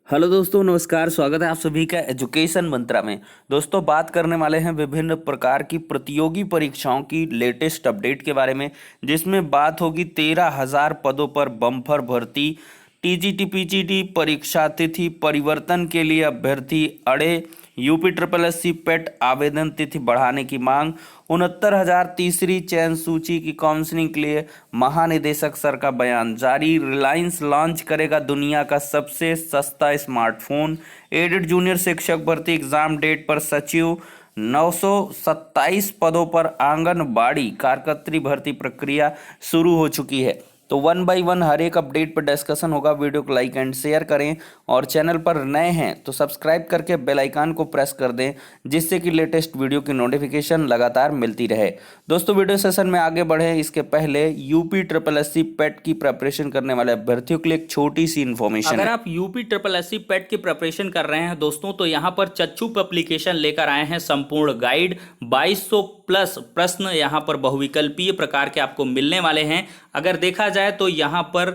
Hello दोस्तों, नमस्कार। स्वागत है आप सभी का एजुकेशन मंत्रा में। दोस्तों, बात करने वाले हैं विभिन्न प्रकार की प्रतियोगी परीक्षाओं की लेटेस्ट अपडेट के बारे में, जिसमें बात होगी 13,000 पदों पर बम्पर भर्ती। टीजीटी पीजीटी परीक्षा तिथि परिवर्तन के लिए अभ्यर्थी अड़े। यूपी ट्रिपल एससी पेट आवेदन तिथि बढ़ाने की मांग। 69,000 तीसरी चयन सूची की काउंसलिंग के लिए महानिदेशक सर का बयान जारी। रिलायंस लॉन्च करेगा दुनिया का सबसे सस्ता स्मार्टफोन। एडेड जूनियर शिक्षक भर्ती एग्जाम डेट पर सचिव। 927 पदों पर आंगनबाड़ी कार्यकर्त्री भर्ती प्रक्रिया शुरू हो चुकी है। तो वन बाय वन हर एक अपडेट पर डिस्कशन होगा। वीडियो को लाइक एंड शेयर करें और चैनल पर नए हैं तो सब्सक्राइब करके बेल आइकन को प्रेस कर दें, जिससे कि लेटेस्ट वीडियो की नोटिफिकेशन लगातार मिलती रहे। दोस्तों, वीडियो सेशन में आगे बढ़े इसके पहले यूपी ट्रिपल एससी पेट की प्रिपरेशन करने वाले अभ्यर्थियों के लिए एक छोटी सी इन्फॉर्मेशन अगर है। आप यूपी ट्रिपल एससी पेट की प्रिपरेशन कर रहे हैं दोस्तों, तो यहाँ पर चच्चू पब्लिकेशन लेकर आए हैं संपूर्ण गाइड। 2200 प्लस प्रश्न यहाँ पर बहुविकल्पीय प्रकार के आपको मिलने वाले हैं। अगर देखा जाए तो यहाँ पर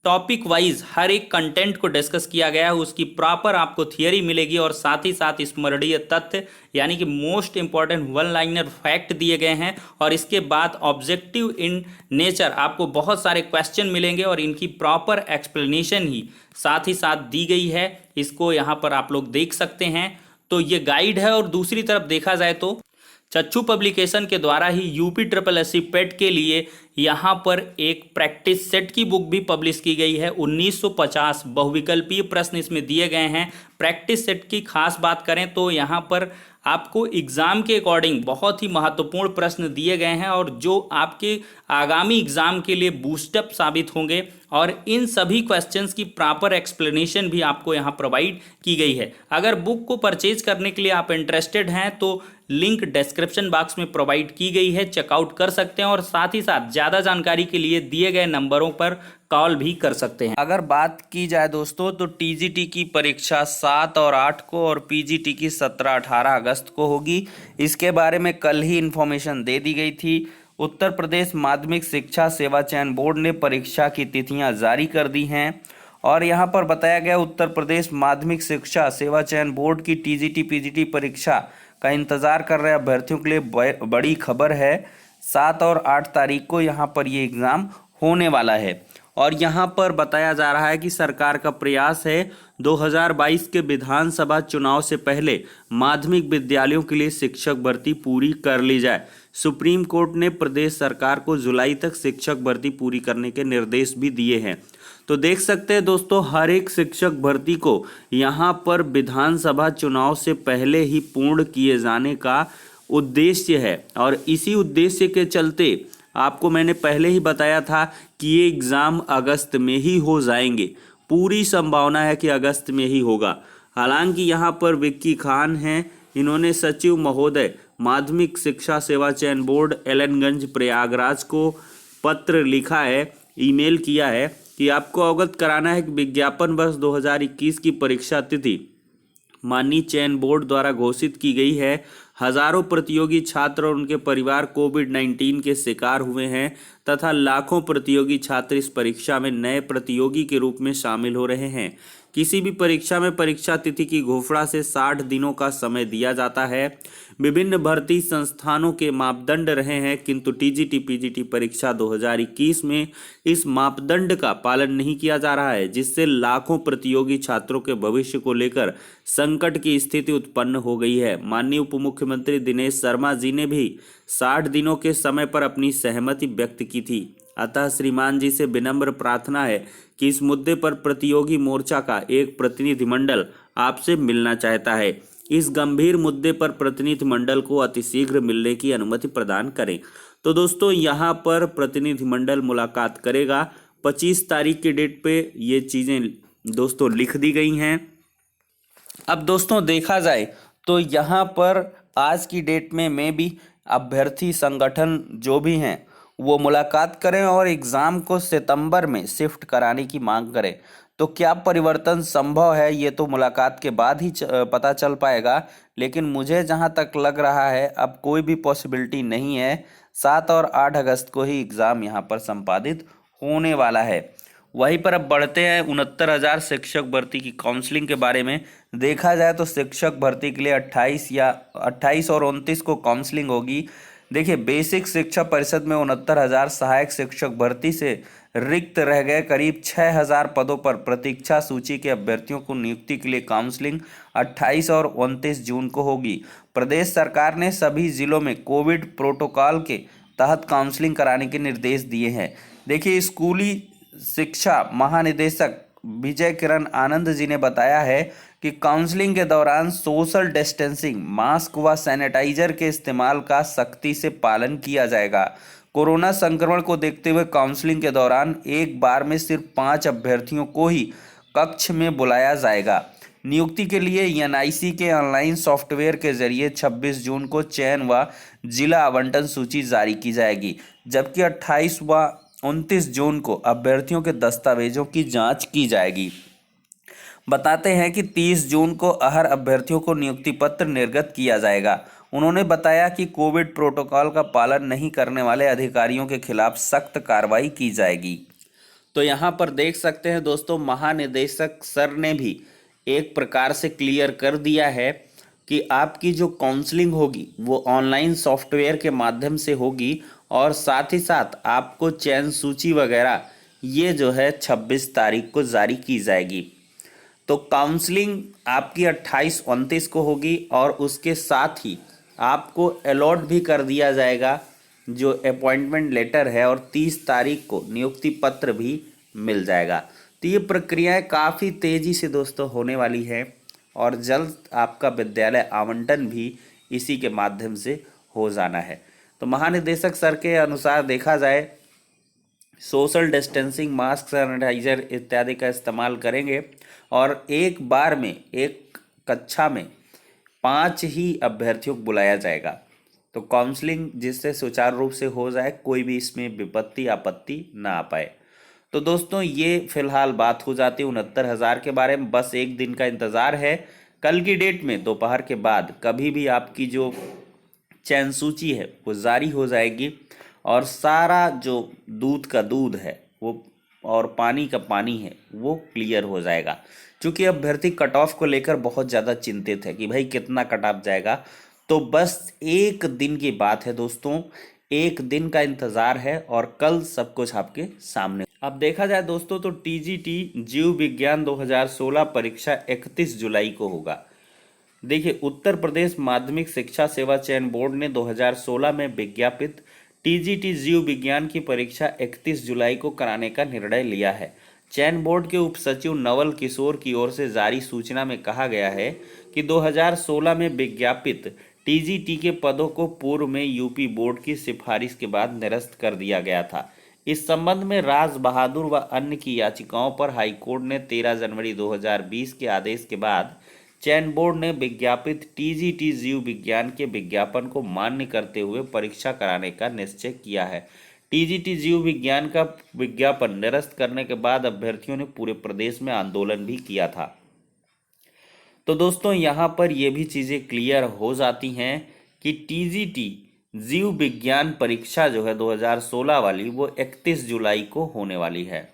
टॉपिक वाइज हर एक कंटेंट को डिस्कस किया गया है, उसकी प्रॉपर आपको थियरी मिलेगी और साथ ही साथ स्मरणीय तथ्य यानी कि most important one liner fact दिए गए हैं। और इसके बाद ऑब्जेक्टिव इन नेचर आपको बहुत सारे क्वेश्चन मिलेंगे और इनकी प्रॉपर एक्सप्लेनेशन ही साथ दी गई है। इसको यहाँ पर आप लोग देख सकते हैं। तो ये गाइड है। और दूसरी तरफ देखा जाए तो चच्चू पब्लिकेशन के द्वारा ही यूपी ट्रिपल एससी पेट के लिए यहाँ पर एक प्रैक्टिस सेट की बुक भी पब्लिश की गई है। 1950 बहुविकल्पीय प्रश्न इसमें दिए गए हैं। प्रैक्टिस सेट की खास बात करें तो यहाँ पर आपको एग्ज़ाम के अकॉर्डिंग बहुत ही महत्वपूर्ण प्रश्न दिए गए हैं और जो आपके आगामी एग्ज़ाम के लिए बूस्टअप साबित होंगे। और इन सभी क्वेश्चंस की प्रॉपर एक्सप्लेनेशन भी आपको यहाँ प्रोवाइड की गई है। अगर बुक को परचेज करने के लिए आप इंटरेस्टेड हैं तो लिंक डिस्क्रिप्शन बॉक्स में प्रोवाइड की गई है, चेकआउट कर सकते हैं। और साथ ही साथ ज़्यादा जानकारी के लिए दिए गए नंबरों पर कॉल भी कर सकते हैं। अगर बात की जाए दोस्तों तो टीजीटी की परीक्षा 7 और 8 को और पीजीटी की 17-18 अगस्त को होगी। इसके बारे में कल ही इन्फॉर्मेशन दे दी गई थी। उत्तर प्रदेश माध्यमिक शिक्षा सेवा चयन बोर्ड ने परीक्षा की तिथियां जारी कर दी हैं और यहां पर बताया गया उत्तर प्रदेश माध्यमिक शिक्षा सेवा चयन बोर्ड की टीजीटी पीजीटी परीक्षा का इंतजार कर रहे अभ्यर्थियों के लिए बड़ी खबर है। 7 और 8 तारीख को यहां पर ये एग्ज़ाम होने वाला है और यहाँ पर बताया जा रहा है कि सरकार का प्रयास है 2022 के विधानसभा चुनाव से पहले माध्यमिक विद्यालयों के लिए शिक्षक भर्ती पूरी कर ली जाए। सुप्रीम कोर्ट ने प्रदेश सरकार को जुलाई तक शिक्षक भर्ती पूरी करने के निर्देश भी दिए हैं। तो देख सकते हैं दोस्तों, हर एक शिक्षक भर्ती को यहाँ पर विधानसभा चुनाव से पहले ही पूर्ण किए जाने का उद्देश्य है और इसी उद्देश्य के चलते आपको मैंने पहले ही बताया था कि ये एग्ज़ाम अगस्त में ही हो जाएंगे। पूरी संभावना है कि अगस्त में ही होगा। हालांकि यहाँ पर विक्की खान हैं, इन्होंने सचिव महोदय माध्यमिक शिक्षा सेवा चयन बोर्ड एलनगंज प्रयागराज को पत्र लिखा है, ईमेल किया है कि आपको अवगत कराना है कि विज्ञापन वर्ष 2021 की परीक्षा तिथि माननीय चयन बोर्ड द्वारा घोषित की गई है। हजारों प्रतियोगी छात्र और उनके परिवार कोविड-19 के शिकार हुए हैं तथा लाखों प्रतियोगी छात्र इस परीक्षा में नए प्रतियोगी के रूप में शामिल हो रहे हैं। किसी भी परीक्षा में परीक्षा तिथि की घोषणा से 60 दिनों का समय दिया जाता है। विभिन्न भर्ती संस्थानों के मापदंड रहे हैं, किंतु टीजीटी पीजीटी परीक्षा 2021 में इस मापदंड का पालन नहीं किया जा रहा है, जिससे लाखों प्रतियोगी छात्रों के भविष्य को लेकर संकट की स्थिति उत्पन्न हो गई है। माननीय उप मुख्यमंत्री दिनेश शर्मा जी ने भी 60 दिनों के समय पर अपनी सहमति व्यक्त की थी। अतः श्रीमान जी से विनम्र प्रार्थना है कि इस मुद्दे पर प्रतियोगी मोर्चा का एक प्रतिनिधिमंडल आपसे मिलना चाहता है। इस गंभीर मुद्दे पर प्रतिनिधिमंडल को अतिशीघ्र मिलने की अनुमति प्रदान करें। तो दोस्तों, यहाँ पर प्रतिनिधिमंडल मुलाकात करेगा। 25 तारीख की डेट पे ये चीज़ें दोस्तों लिख दी गई हैं। अब दोस्तों देखा जाए तो यहाँ पर आज की डेट में भी अभ्यर्थी संगठन जो भी हैं वो मुलाकात करें और एग्ज़ाम को सितंबर में शिफ्ट कराने की मांग करें। तो क्या परिवर्तन संभव है ये तो मुलाकात के बाद ही पता चल पाएगा, लेकिन मुझे जहां तक लग रहा है अब कोई भी पॉसिबिलिटी नहीं है। 7 और 8 अगस्त को ही एग्ज़ाम यहां पर संपादित होने वाला है। वहीं पर अब बढ़ते हैं 69,000 शिक्षक भर्ती की काउंसलिंग के बारे में। देखा जाए तो शिक्षक भर्ती के लिए 28 और 29 को काउंसलिंग होगी। देखिए, बेसिक शिक्षा परिषद में 69,000 सहायक शिक्षक भर्ती से रिक्त रह गए करीब 6,000 पदों पर प्रतीक्षा सूची के अभ्यर्थियों को नियुक्ति के लिए काउंसलिंग 28 और 29 जून को होगी। प्रदेश सरकार ने सभी जिलों में कोविड प्रोटोकॉल के तहत काउंसलिंग कराने के निर्देश दिए हैं। देखिए, स्कूली शिक्षा महानिदेशक विजय किरण आनंद जी ने बताया है कि काउंसलिंग के दौरान सोशल डिस्टेंसिंग, मास्क व सैनिटाइजर के इस्तेमाल का सख्ती से पालन किया जाएगा। कोरोना संक्रमण को देखते हुए काउंसलिंग के दौरान एक बार में सिर्फ 5 अभ्यर्थियों को ही कक्ष में बुलाया जाएगा। नियुक्ति के लिए एनआईसी के ऑनलाइन सॉफ्टवेयर के जरिए 26 जून को चयन व जिला आवंटन सूची जारी की जाएगी, जबकि 28 व 29 जून को अभ्यर्थियों के दस्तावेजों की जांच की जाएगी। बताते हैं कि 30 जून को हर अभ्यर्थियों को नियुक्ति पत्र निर्गत किया जाएगा। उन्होंने बताया कि कोविड प्रोटोकॉल का पालन नहीं करने वाले अधिकारियों के खिलाफ सख्त कार्रवाई की जाएगी। तो यहाँ पर देख सकते हैं दोस्तों, महानिदेशक सर ने भी एक प्रकार से क्लियर कर दिया है कि आपकी जो काउंसलिंग होगी वो ऑनलाइन सॉफ्टवेयर के माध्यम से होगी और साथ ही साथ आपको चयन सूची वगैरह ये जो है 26 तारीख को जारी की जाएगी। तो काउंसलिंग आपकी 28-29 को होगी और उसके साथ ही आपको अलॉट भी कर दिया जाएगा जो अपॉइंटमेंट लेटर है, और 30 तारीख को नियुक्ति पत्र भी मिल जाएगा। तो ये प्रक्रियाएं काफ़ी तेज़ी से दोस्तों होने वाली है और जल्द आपका विद्यालय आवंटन भी इसी के माध्यम से हो जाना है। तो महानिदेशक सर के अनुसार देखा जाए, सोशल डिस्टेंसिंग, मास्क, सैनिटाइजर इत्यादि का इस्तेमाल करेंगे और एक बार में एक कक्षा में 5 ही अभ्यर्थियों को बुलाया जाएगा। तो काउंसलिंग जिससे सुचारू रूप से हो जाए, कोई भी इसमें विपत्ति आपत्ति ना आ पाए। तो दोस्तों, ये फिलहाल बात हो जाती है 69,000 के बारे में। बस एक दिन का इंतज़ार है। कल की डेट में दोपहर के बाद कभी भी आपकी जो चयन सूची है वो जारी हो जाएगी और सारा जो दूध का दूध है वो और पानी का पानी है वो क्लियर हो जाएगा। क्योंकि अभ्यर्थी कट ऑफ को लेकर बहुत ज़्यादा चिंतित है कि भाई कितना कट ऑफ जाएगा। तो बस एक दिन की बात है दोस्तों, एक दिन का इंतज़ार है और कल सब कुछ आपके सामने। अब देखा जाए दोस्तों तो टीजीटी जीव विज्ञान 2016 परीक्षा 31 जुलाई को होगा। देखिए, उत्तर प्रदेश माध्यमिक शिक्षा सेवा चयन बोर्ड ने 2016 में विज्ञापित टीजीटी जीव विज्ञान की परीक्षा 31 जुलाई को कराने का निर्णय लिया है। चयन बोर्ड के उप सचिव नवल किशोर की ओर से जारी सूचना में कहा गया है कि 2016 में विज्ञापित टीजीटी के पदों को पूर्व में यूपी बोर्ड की सिफारिश के बाद निरस्त कर दिया गया था। इस संबंध में राज बहादुर व अन्य की याचिकाओं पर हाईकोर्ट ने 13 जनवरी 2020 के आदेश के बाद चयन बोर्ड ने विज्ञापित टीजीटी जीव विज्ञान के विज्ञापन को मान्य करते हुए परीक्षा कराने का निश्चय किया है। टीजीटी जीव विज्ञान का विज्ञापन निरस्त करने के बाद अभ्यर्थियों ने पूरे प्रदेश में आंदोलन भी किया था। तो दोस्तों, यहाँ पर ये भी चीज़ें क्लियर हो जाती हैं कि टीजीटी जीव विज्ञान परीक्षा जो है 2016 वाली वो 31 जुलाई को होने वाली है।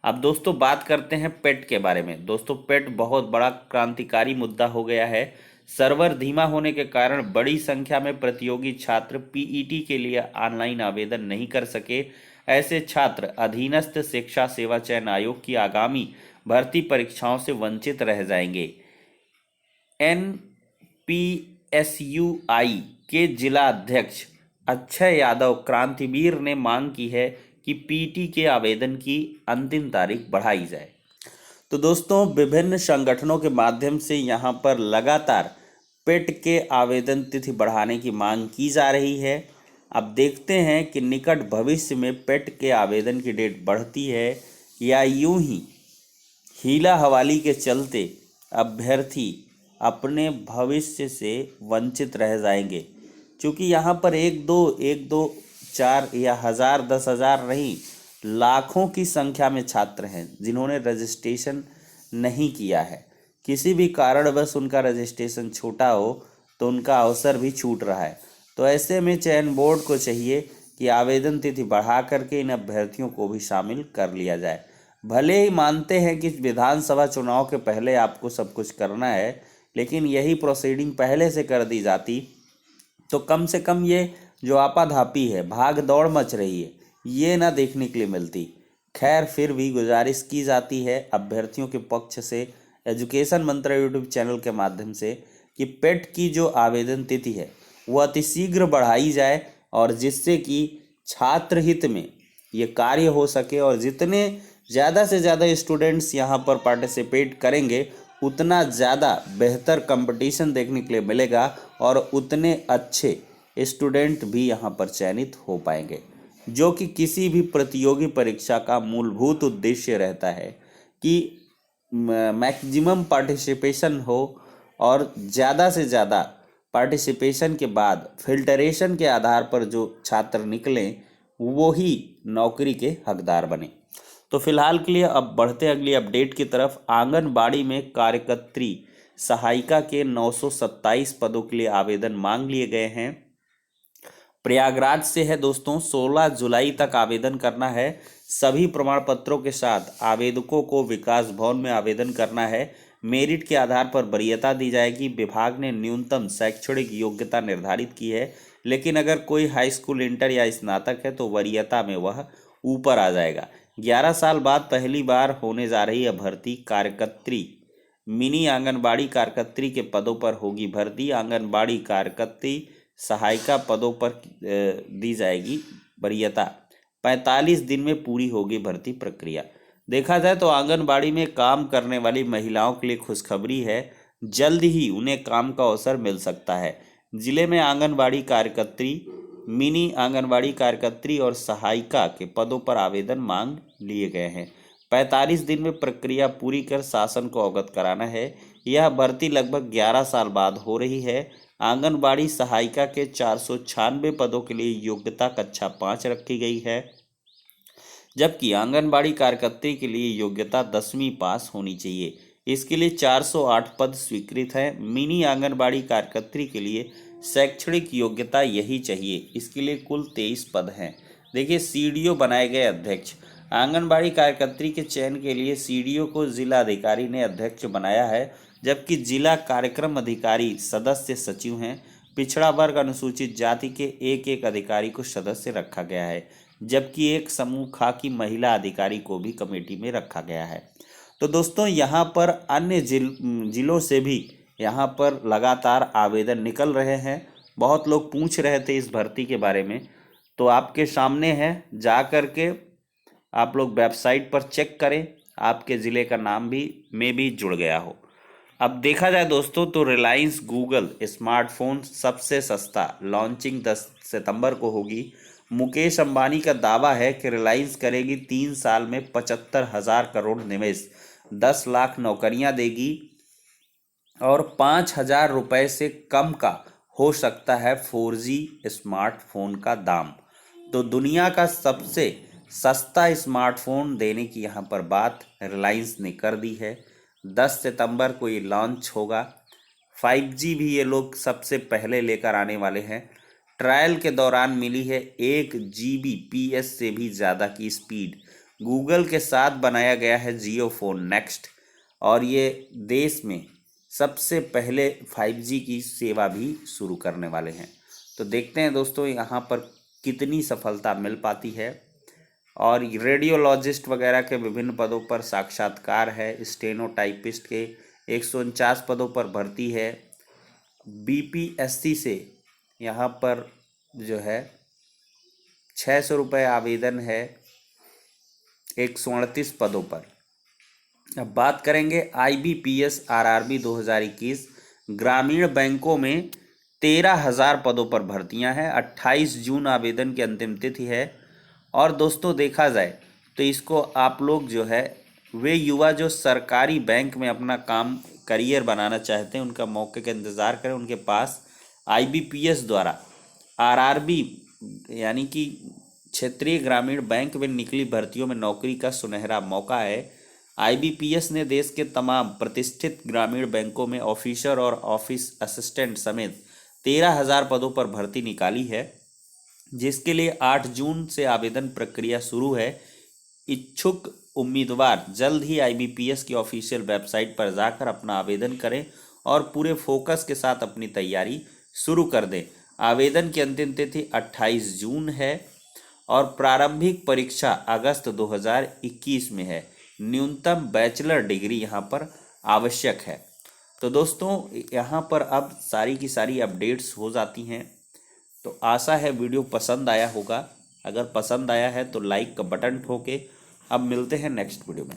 अब दोस्तों बात करते हैं पेट के बारे में। दोस्तों, पेट बहुत बड़ा क्रांतिकारी मुद्दा हो गया है। सर्वर धीमा होने के कारण बड़ी संख्या में प्रतियोगी छात्र पीईटी के लिए ऑनलाइन आवेदन नहीं कर सके। ऐसे छात्र अधीनस्थ शिक्षा सेवा चयन आयोग की आगामी भर्ती परीक्षाओं से वंचित रह जाएंगे। एनपीएसयूआई के जिला अध्यक्ष अक्षय यादव क्रांतिवीर ने मांग की है कि पीटी के आवेदन की अंतिम तारीख बढ़ाई जाए। तो दोस्तों, विभिन्न संगठनों के माध्यम से यहाँ पर लगातार पेट के आवेदन तिथि बढ़ाने की मांग की जा रही है। अब देखते हैं कि निकट भविष्य में पेट के आवेदन की डेट बढ़ती है या यूं ही हीला हवाली के चलते अभ्यर्थी अपने भविष्य से वंचित रह जाएंगे। क्योंकि यहाँ पर एक दो 4 या 1000 10,000 नहीं, लाखों की संख्या में छात्र हैं जिन्होंने रजिस्ट्रेशन नहीं किया है। किसी भी कारणवश उनका रजिस्ट्रेशन छोटा हो तो उनका अवसर भी छूट रहा है। तो ऐसे में चयन बोर्ड को चाहिए कि आवेदन तिथि बढ़ा करके इन अभ्यर्थियों को भी शामिल कर लिया जाए। भले ही मानते हैं कि विधानसभा चुनाव के पहले आपको सब कुछ करना है, लेकिन यही प्रोसीडिंग पहले से कर दी जाती तो कम से कम ये जो आपाधापी है, भाग दौड़ मच रही है, ये ना देखने के लिए मिलती। खैर, फिर भी गुजारिश की जाती है अभ्यर्थियों के पक्ष से एजुकेशन मंत्रा यूट्यूब चैनल के माध्यम से कि पेट की जो आवेदन तिथि है वो अतिशीघ्र बढ़ाई जाए, और जिससे कि छात्र हित में ये कार्य हो सके, और जितने ज़्यादा से ज़्यादा स्टूडेंट्स यहाँ पर पार्टिसिपेट करेंगे उतना ज़्यादा बेहतर कंपटीशन देखने के लिए मिलेगा, और उतने अच्छे स्टूडेंट भी यहाँ पर चयनित हो पाएंगे, जो कि किसी भी प्रतियोगी परीक्षा का मूलभूत उद्देश्य रहता है कि मैक्सिमम पार्टिसिपेशन हो, और ज़्यादा से ज़्यादा पार्टिसिपेशन के बाद फिल्टरेशन के आधार पर जो छात्र निकलें वो ही नौकरी के हकदार बने। तो फिलहाल के लिए अब बढ़ते अगली अपडेट की तरफ। आंगनबाड़ी में कार्यकर्त्री सहायिका के 927 पदों के लिए आवेदन मांग लिए गए हैं। प्रयागराज से है दोस्तों, 16 जुलाई तक आवेदन करना है। सभी प्रमाण पत्रों के साथ आवेदकों को विकास भवन में आवेदन करना है। मेरिट के आधार पर वरीयता दी जाएगी। विभाग ने न्यूनतम शैक्षणिक योग्यता निर्धारित की है, लेकिन अगर कोई हाई स्कूल, इंटर या स्नातक है तो वरीयता में वह ऊपर आ जाएगा। 11 साल बाद पहली बार होने जा रही है भर्ती। कार्यकर्त्री मिनी आंगनबाड़ी कार्यकर्त्री के पदों पर होगी भर्ती। आंगनबाड़ी कार्यकर्त्री सहायिका पदों पर दी जाएगी वरीयता। 45 दिन में पूरी होगी भर्ती प्रक्रिया। देखा जाए तो आंगनबाड़ी में काम करने वाली महिलाओं के लिए खुशखबरी है, जल्द ही उन्हें काम का अवसर मिल सकता है। जिले में आंगनबाड़ी कार्यकर्त्री, मिनी आंगनबाड़ी कार्यकर्त्री और सहायिका के पदों पर आवेदन मांग लिए गए हैं। 45 दिन में प्रक्रिया पूरी कर शासन को अवगत कराना है। यह भर्ती लगभग 11 साल बाद हो रही है। आंगनबाड़ी सहायिका के 496 पदों के लिए योग्यता कक्षा 5 रखी गई है, जबकि आंगनबाड़ी कार्यकर्त्री के लिए योग्यता 10वीं पास होनी चाहिए। इसके लिए 408 पद स्वीकृत हैं। मिनी आंगनबाड़ी कार्यकर्त्री के लिए शैक्षणिक योग्यता यही चाहिए। इसके लिए कुल 23 पद हैं। देखिए, सीडीओ बनाए गए अध्यक्ष। आंगनबाड़ी कार्यकर्त्री के चयन के लिए सीडीओ को जिला अधिकारी ने अध्यक्ष बनाया है, जबकि जिला कार्यक्रम अधिकारी सदस्य सचिव हैं। पिछड़ा वर्ग, अनुसूचित जाति के एक एक अधिकारी को सदस्य रखा गया है, जबकि एक समूह खा की महिला अधिकारी को भी कमेटी में रखा गया है। तो दोस्तों, यहाँ पर अन्य जिलों से भी यहाँ पर लगातार आवेदन निकल रहे हैं। बहुत लोग पूछ रहे थे इस भर्ती के बारे में, तो आपके सामने है, जा कर के आप लोग वेबसाइट पर चेक करें, आपके ज़िले का नाम भी में भी जुड़ गया हो। अब देखा जाए दोस्तों तो रिलायंस गूगल स्मार्टफोन सबसे सस्ता लॉन्चिंग 10 सितंबर को होगी। मुकेश अंबानी का दावा है कि रिलायंस करेगी 3 साल में 75,000 करोड़ निवेश, 10 लाख नौकरियां देगी, और 5,000 रुपये से कम का हो सकता है 4G स्मार्टफोन का दाम। तो दुनिया का सबसे सस्ता स्मार्टफोन देने की यहाँ पर बात रिलायंस ने कर दी है। 10 सितंबर को ये लॉन्च होगा। 5G भी ये लोग सबसे पहले लेकर आने वाले हैं। ट्रायल के दौरान मिली है 1 Gbps से भी ज़्यादा की स्पीड। गूगल के साथ बनाया गया है जियो फोन नेक्स्ट, और ये देश में सबसे पहले 5G की सेवा भी शुरू करने वाले हैं। तो देखते हैं दोस्तों यहाँ पर कितनी सफलता मिल पाती है। और रेडियोलॉजिस्ट वगैरह के विभिन्न पदों पर साक्षात्कार है। स्टेनोटाइपिस्ट के 149 पदों पर भर्ती है। BPSC से यहाँ पर जो है 600 रुपये आवेदन है 138 पदों पर। अब बात करेंगे IBPS RRB 2021। ग्रामीण बैंकों में 13,000 पदों पर भर्तियां हैं। 28 जून आवेदन की अंतिम तिथि है। और दोस्तों देखा जाए तो इसको आप लोग जो है, वे युवा जो सरकारी बैंक में अपना काम करियर बनाना चाहते हैं, उनका मौके का इंतज़ार करें। उनके पास IBPS द्वारा RRB यानी कि क्षेत्रीय ग्रामीण बैंक में निकली भर्तियों में नौकरी का सुनहरा मौका है। IBPS ने देश के तमाम प्रतिष्ठित ग्रामीण बैंकों में ऑफिसर और ऑफिस असिस्टेंट समेत 13,000 पदों पर भर्ती निकाली है, जिसके लिए 8 जून से आवेदन प्रक्रिया शुरू है। इच्छुक उम्मीदवार जल्द ही IBPS की ऑफिशियल वेबसाइट पर जाकर अपना आवेदन करें और पूरे फोकस के साथ अपनी तैयारी शुरू कर दें। आवेदन की अंतिम तिथि 28 जून है और प्रारंभिक परीक्षा अगस्त 2021 में है। न्यूनतम बैचलर डिग्री यहाँ पर आवश्यक है। तो दोस्तों यहाँ पर अब सारी की सारी अपडेट्स हो जाती हैं। तो आशा है वीडियो पसंद आया होगा। अगर पसंद आया है तो लाइक का बटन ठोके। अब मिलते हैं नेक्स्ट वीडियो में।